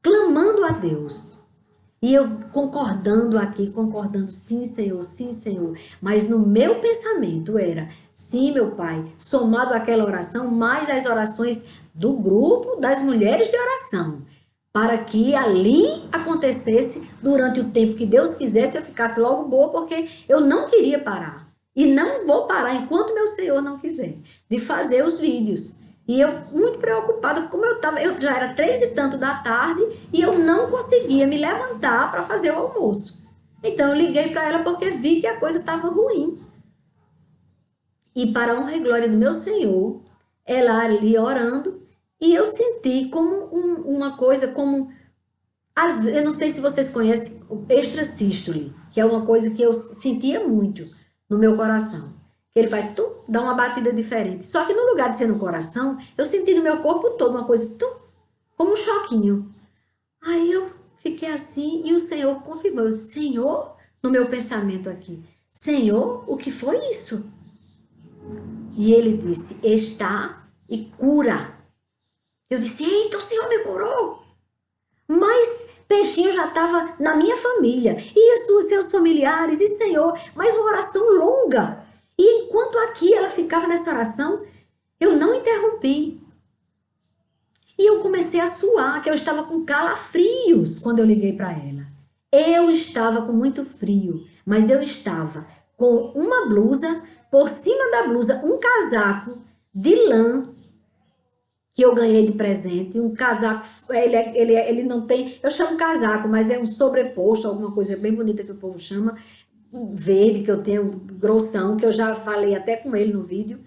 clamando a Deus. E eu concordando, sim, Senhor. Mas no meu pensamento era, sim, meu Pai, somado àquela oração, mais as orações do grupo das mulheres de oração, para que ali acontecesse durante o tempo que Deus quisesse, eu ficasse logo boa, porque eu não queria parar. E não vou parar enquanto meu Senhor não quiser, de fazer os vídeos. E eu muito preocupada, como eu já era 3 e tanto da tarde e eu não conseguia me levantar para fazer o almoço. Então eu liguei para ela porque vi que a coisa estava ruim. E para a honra e glória do meu Senhor, ela ali orando, e eu senti como uma coisa, como, eu não sei se vocês conhecem o extrasístole, que é uma coisa que eu sentia muito no meu coração. Que ele vai dar uma batida diferente. Só que no lugar de ser no coração, eu senti no meu corpo todo uma coisa como um choquinho. Aí eu fiquei assim e o Senhor confirmou. Senhor, no meu pensamento aqui, Senhor, o que foi isso? E ele disse, está e cura. Eu disse, eita, o Senhor me curou. Mas peixinho já estava na minha família. E os seus familiares, e Senhor, mas uma oração longa. E enquanto aqui ela ficava nessa oração, eu não interrompi. E eu comecei a suar, que eu estava com calafrios quando eu liguei para ela. Eu estava com muito frio, mas eu estava com uma blusa, por cima da blusa um casaco de lã que eu ganhei de presente, um casaco, ele não tem, eu chamo casaco, mas é um sobreposto, alguma coisa bem bonita que o povo chama, verde, que eu tenho, grossão, que eu já falei até com ele no vídeo,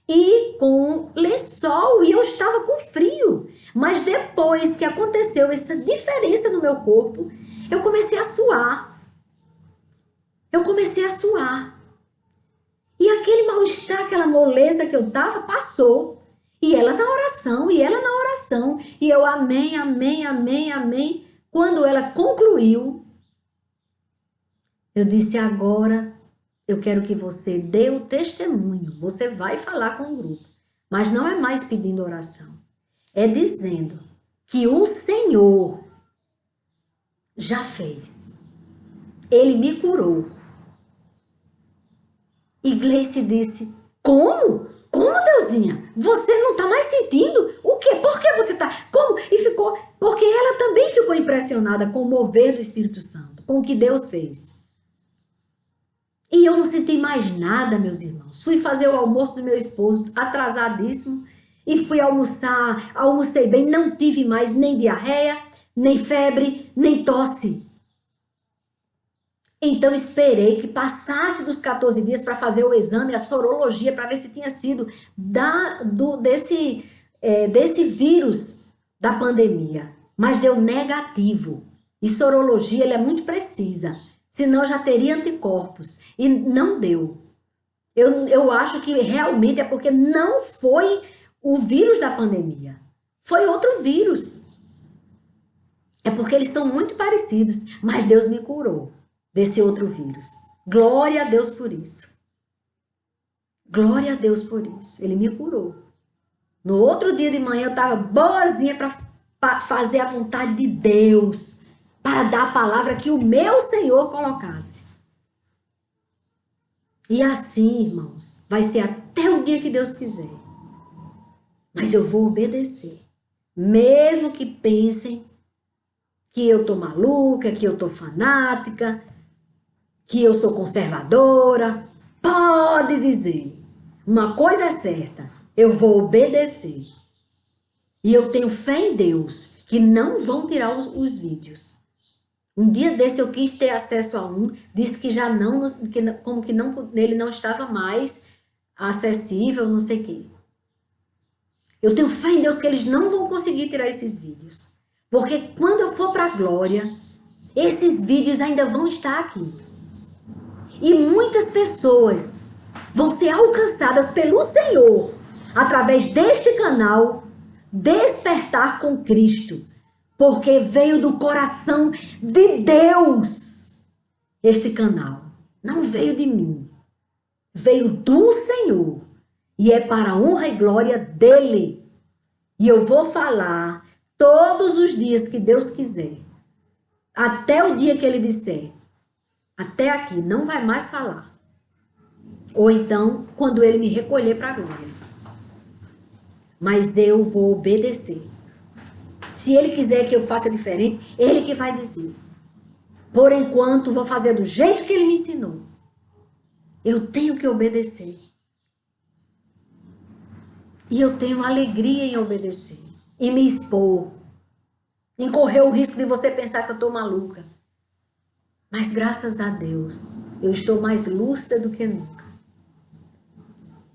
e com lençol, e eu estava com frio. Mas depois que aconteceu essa diferença no meu corpo, eu comecei a suar. Eu comecei a suar. E aquele mal-estar, aquela moleza que eu tava, passou. E ela na oração, e ela na oração. E eu amém, amém, amém, amém. Quando ela concluiu, eu disse, agora eu quero que você dê o testemunho. Você vai falar com o grupo. Mas não é mais pedindo oração. É dizendo que o Senhor já fez. Ele me curou. E Gleice disse, como? Como, Deusinha? Você não tá mais sentindo? O quê? Por que você tá? Como? E ficou, porque ela também ficou impressionada com o mover do Espírito Santo, com o que Deus fez. E eu não senti mais nada, meus irmãos. Fui fazer o almoço do meu esposo, atrasadíssimo, e fui almoçar, almocei bem, não tive mais nem diarreia, nem febre, nem tosse. Então esperei que passasse dos 14 dias para fazer o exame, a sorologia, para ver se tinha sido desse vírus da pandemia. Mas deu negativo. E sorologia ela é muito precisa, senão já teria anticorpos. E não deu. Eu acho que realmente é porque não foi o vírus da pandemia. Foi outro vírus. É porque eles são muito parecidos, mas Deus me curou desse outro vírus. Glória a Deus por isso. Glória a Deus por isso. Ele me curou. No outro dia de manhã eu estava boazinha para fazer a vontade de Deus, para dar a palavra que o meu Senhor colocasse. E assim, irmãos, vai ser até o dia que Deus quiser. Mas eu vou obedecer. Mesmo que pensem que eu tô maluca, que eu tô fanática, que eu sou conservadora, pode dizer. Uma coisa é certa, eu vou obedecer. E eu tenho fé em Deus que não vão tirar os vídeos. Um dia desse eu quis ter acesso a um, disse que já não, como que não, ele não estava mais acessível, não sei o quê. Eu tenho fé em Deus que eles não vão conseguir tirar esses vídeos. Porque quando eu for para a glória, esses vídeos ainda vão estar aqui. E muitas pessoas vão ser alcançadas pelo Senhor através deste canal Despertar com Cristo, porque veio do coração de Deus este canal. Não veio de mim, veio do Senhor e é para a honra e glória dele. E eu vou falar todos os dias que Deus quiser, até o dia que ele disser até aqui, não vai mais falar. Ou então, quando ele me recolher para a glória. Mas eu vou obedecer. Se ele quiser que eu faça diferente, ele que vai dizer. Por enquanto, vou fazer do jeito que ele me ensinou. Eu tenho que obedecer. E eu tenho alegria em obedecer. Em me expor. Em correr o risco de você pensar que eu estou maluca. Mas graças a Deus, eu estou mais lúcida do que nunca.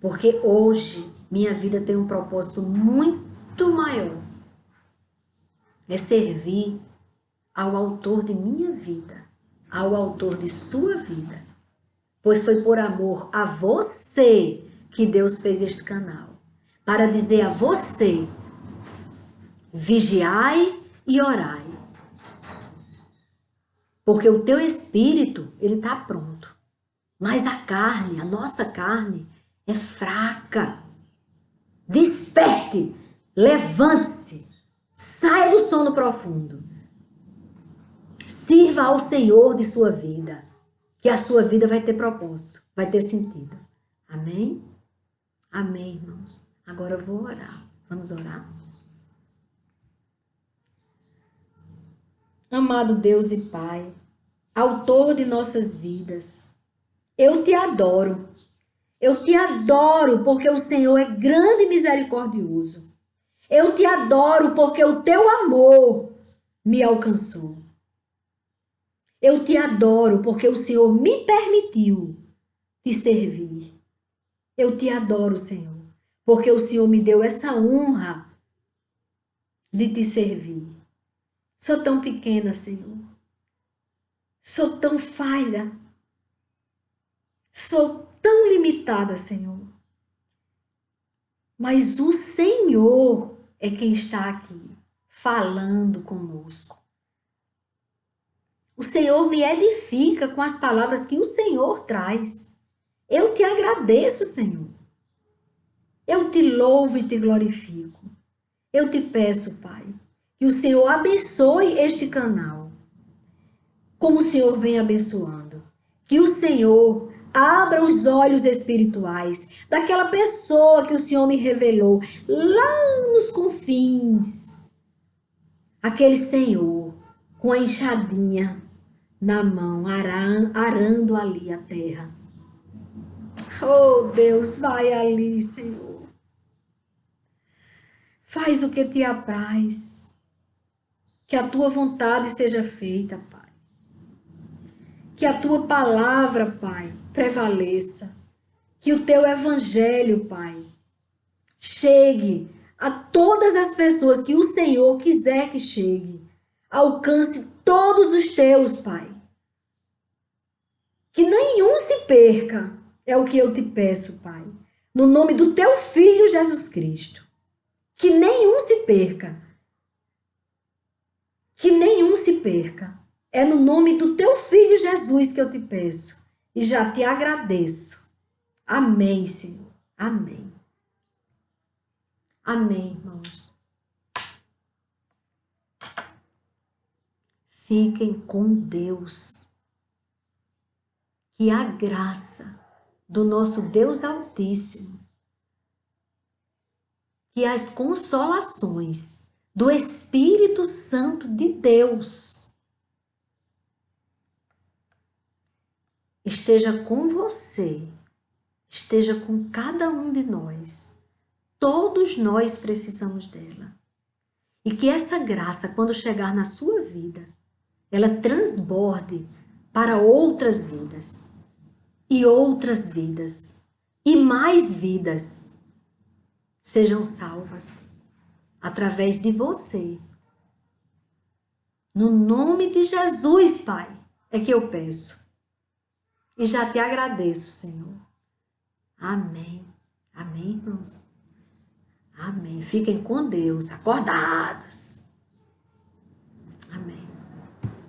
Porque hoje, minha vida tem um propósito muito maior. É servir ao autor de minha vida, ao autor de sua vida. Pois foi por amor a você que Deus fez este canal. Para dizer a você, vigiai e orai. Porque o teu espírito, ele está pronto. Mas a carne, a nossa carne, é fraca. Desperte, levante-se, saia do sono profundo. Sirva ao Senhor de sua vida, que a sua vida vai ter propósito, vai ter sentido. Amém? Amém, irmãos. Agora eu vou orar. Vamos orar? Amado Deus e Pai, autor de nossas vidas. Eu te adoro. Eu te adoro porque o Senhor é grande e misericordioso. Eu te adoro porque o teu amor me alcançou. Eu te adoro porque o Senhor me permitiu te servir. Eu te adoro, Senhor, porque o Senhor me deu essa honra de te servir. Sou tão pequena, Senhor. Sou tão falha. Sou tão limitada, Senhor. Mas o Senhor é quem está aqui, falando conosco. O Senhor me edifica com as palavras que o Senhor traz. Eu te agradeço, Senhor. Eu te louvo e te glorifico. Eu te peço, Pai, que o Senhor abençoe este canal, como o Senhor vem abençoando. Que o Senhor abra os olhos espirituais daquela pessoa que o Senhor me revelou lá nos confins. Aquele Senhor com a enxadinha na mão, arando ali a terra. Oh, Deus, vai ali, Senhor. Faz o que te apraz. Que a tua vontade seja feita, Pai. Que a tua palavra, Pai, prevaleça. Que o teu evangelho, Pai, chegue a todas as pessoas que o Senhor quiser que chegue. Alcance todos os teus, Pai. Que nenhum se perca, é o que eu te peço, Pai. No nome do teu Filho Jesus Cristo. Que nenhum se perca. Que nenhum se perca. É no nome do teu Filho Jesus que eu te peço. E já te agradeço. Amém, Senhor. Amém. Amém, irmãos. Fiquem com Deus. Que a graça do nosso Deus Altíssimo, que as consolações do Espírito Santo de Deus esteja com você, esteja com cada um de nós. Todos nós precisamos dela. E que essa graça, quando chegar na sua vida, ela transborde para outras vidas. E outras vidas. E mais vidas sejam salvas através de você. No nome de Jesus, Pai, é que eu peço. E já te agradeço, Senhor. Amém. Amém, irmãos? Amém. Fiquem com Deus, acordados.